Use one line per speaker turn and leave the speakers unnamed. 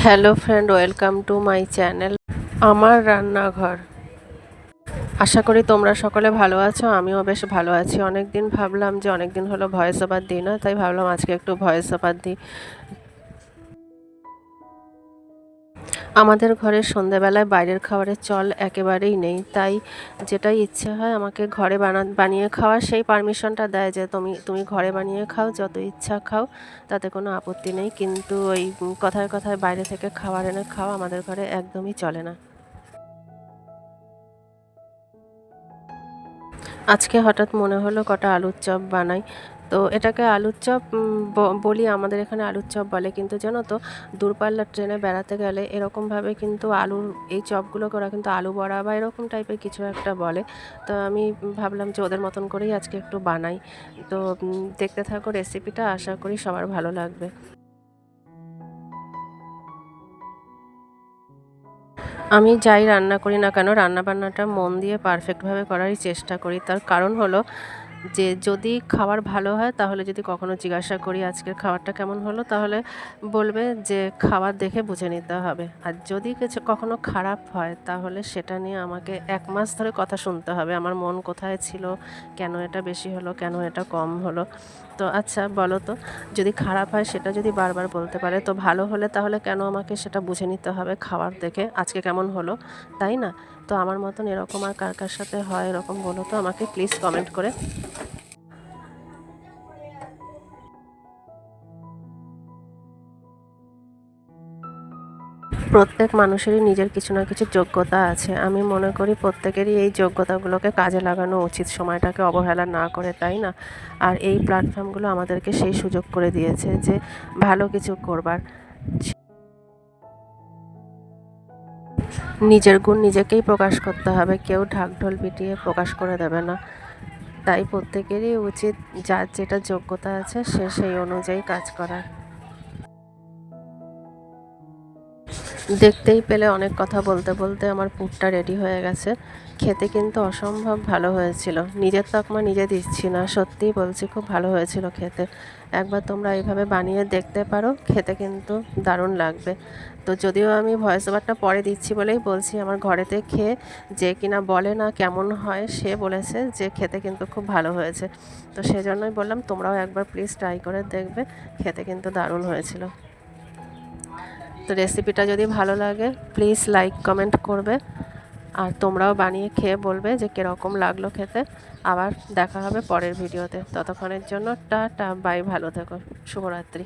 Hello friend, welcome to my channel আমার রান্নাঘর। আশা করি তোমরা সকলে ভালো আছো। আমিও বেশ ভালো আছি। ভাবলাম যে অনেক দিন হলো ভয়েস ওভার দিই না, তাই ভাবলাম আজকে একটু ভয়েস ওভার দিই। আমাদের ঘরে সন্ধেবেলায় বাইরের খাবারের চল একেবারেই নেই, তাই যেটাই ইচ্ছে হয় আমাকে ঘরে বানিয়ে খাওয়ার সেই পারমিশনটা দেয় যে তুমি তুমি ঘরে বানিয়ে খাও, যত ইচ্ছা খাও, তাতে কোনো আপত্তি নেই। কিন্তু ওই কথায় কথায় বাইরে থেকে খাবার এনে খাওয়া আমাদের ঘরে একদমই চলে না। আজকে হঠাৎ মনে হলো কটা আলুর চপ বানাই। তো এটাকে আলুর চপ বলি, আমাদের এখানে আলুর চপ বলে। কিন্তু জানো তো, দূরপাল্লার ট্রেনে বেড়াতে গেলে এরকমভাবে কিন্তু আলুর এই চপগুলোকে ওরা কিন্তু আলু বড়া বা এরকম টাইপের কিছু একটা বলে। তো আমি ভাবলাম যে ওদের মতন করেই আজকে একটু বানাই। তো দেখতে থাকো রেসিপিটা, আশা করি সবার ভালো লাগবে। আমি যাই রান্না করি না কেন, রান্নাবান্নাটা মন দিয়ে পারফেক্টভাবে করারই চেষ্টা করি। তার কারণ হলো যে যদি খাবার ভালো হয়, তাহলে যদি কখনো জিজ্ঞাসা করি আজকের খাবারটা কেমন হলো, তাহলে বলবে যে খাবার দেখে বুঝে নিতে হবে। আর যদি কিছু কখনো খারাপ হয়, তাহলে সেটা নিয়ে আমাকে 1 মাস ধরে কথা শুনতে হবে। আমার মন কোথায় ছিল, কেন এটা বেশি হলো, কেন এটা কম হলো। তো আচ্ছা বলো তো, যদি খারাপ হয় সেটা যদি বারবার বলতে পারে, তো ভালো হলে তাহলে কেন আমাকে সেটা বুঝে নিতে হবে খাবার দেখে আজকে কেমন হলো, তাই না? তো আমার মতন এরকম আর কার কার সাথে হয় এরকম বলো তো আমাকে প্লিজ কমেন্ট করে। প্রত্যেক মানুষেরই নিজের কিছু না কিছু যোগ্যতা আছে। আমি মনে করি প্রত্যেকেরই এই যোগ্যতাগুলোকে কাজে লাগানো উচিত, সময়টাকে অবহেলা না করে, তাই না? আর এই প্ল্যাটফর্মগুলো আমাদেরকে সেই সুযোগ করে দিয়েছে যে ভালো কিছু করবার। নিজের গুণ নিজেকেই প্রকাশ করতে হবে, কেউ ঢাকঢোল পিটিয়ে প্রকাশ করে দেবে না। তাই প্রত্যেকেরই উচিত যার যেটা যোগ্যতা আছে সে সেই অনুযায়ী কাজ করার। দেখতেই পেলে অনেক কথা বলতে বলতে আমার পুরটা রেডি হয়ে গেছে। খেতে কিন্তু অসম্ভব ভালো হয়েছিল। নিজের তকমা নিজে দিচ্ছি না, সত্যিই বলছি, খুব ভালো হয়েছিল খেতে। একবার তোমরা এইভাবে বানিয়ে দেখতে পারো, খেতে কিন্তু দারুণ লাগবে। তো যদিও আমি ভয়েস ওভারটা পরে দিচ্ছি বলেই বলছি, আমার ঘরেতে খেয়ে যে কিনা বলে না কেমন হয়, সে বলেছে যে খেতে কিন্তু খুব ভালো হয়েছে। তো সেজন্যই বললাম তোমরাও একবার প্লিজ ট্রাই করে দেখবে, খেতে কিন্তু দারুণ হয়েছিল। তো রেসিপিটা যদি ভালো লাগে প্লিজ লাইক কমেন্ট করবে, আর তোমরাও বানিয়ে খেয়ে বলবে যে কীরকম লাগলো খেতে। আবার দেখা হবে পরের ভিডিওতে। ততক্ষণের জন্য টাটা বাই, ভালো থেকো, শুভরাত্রি।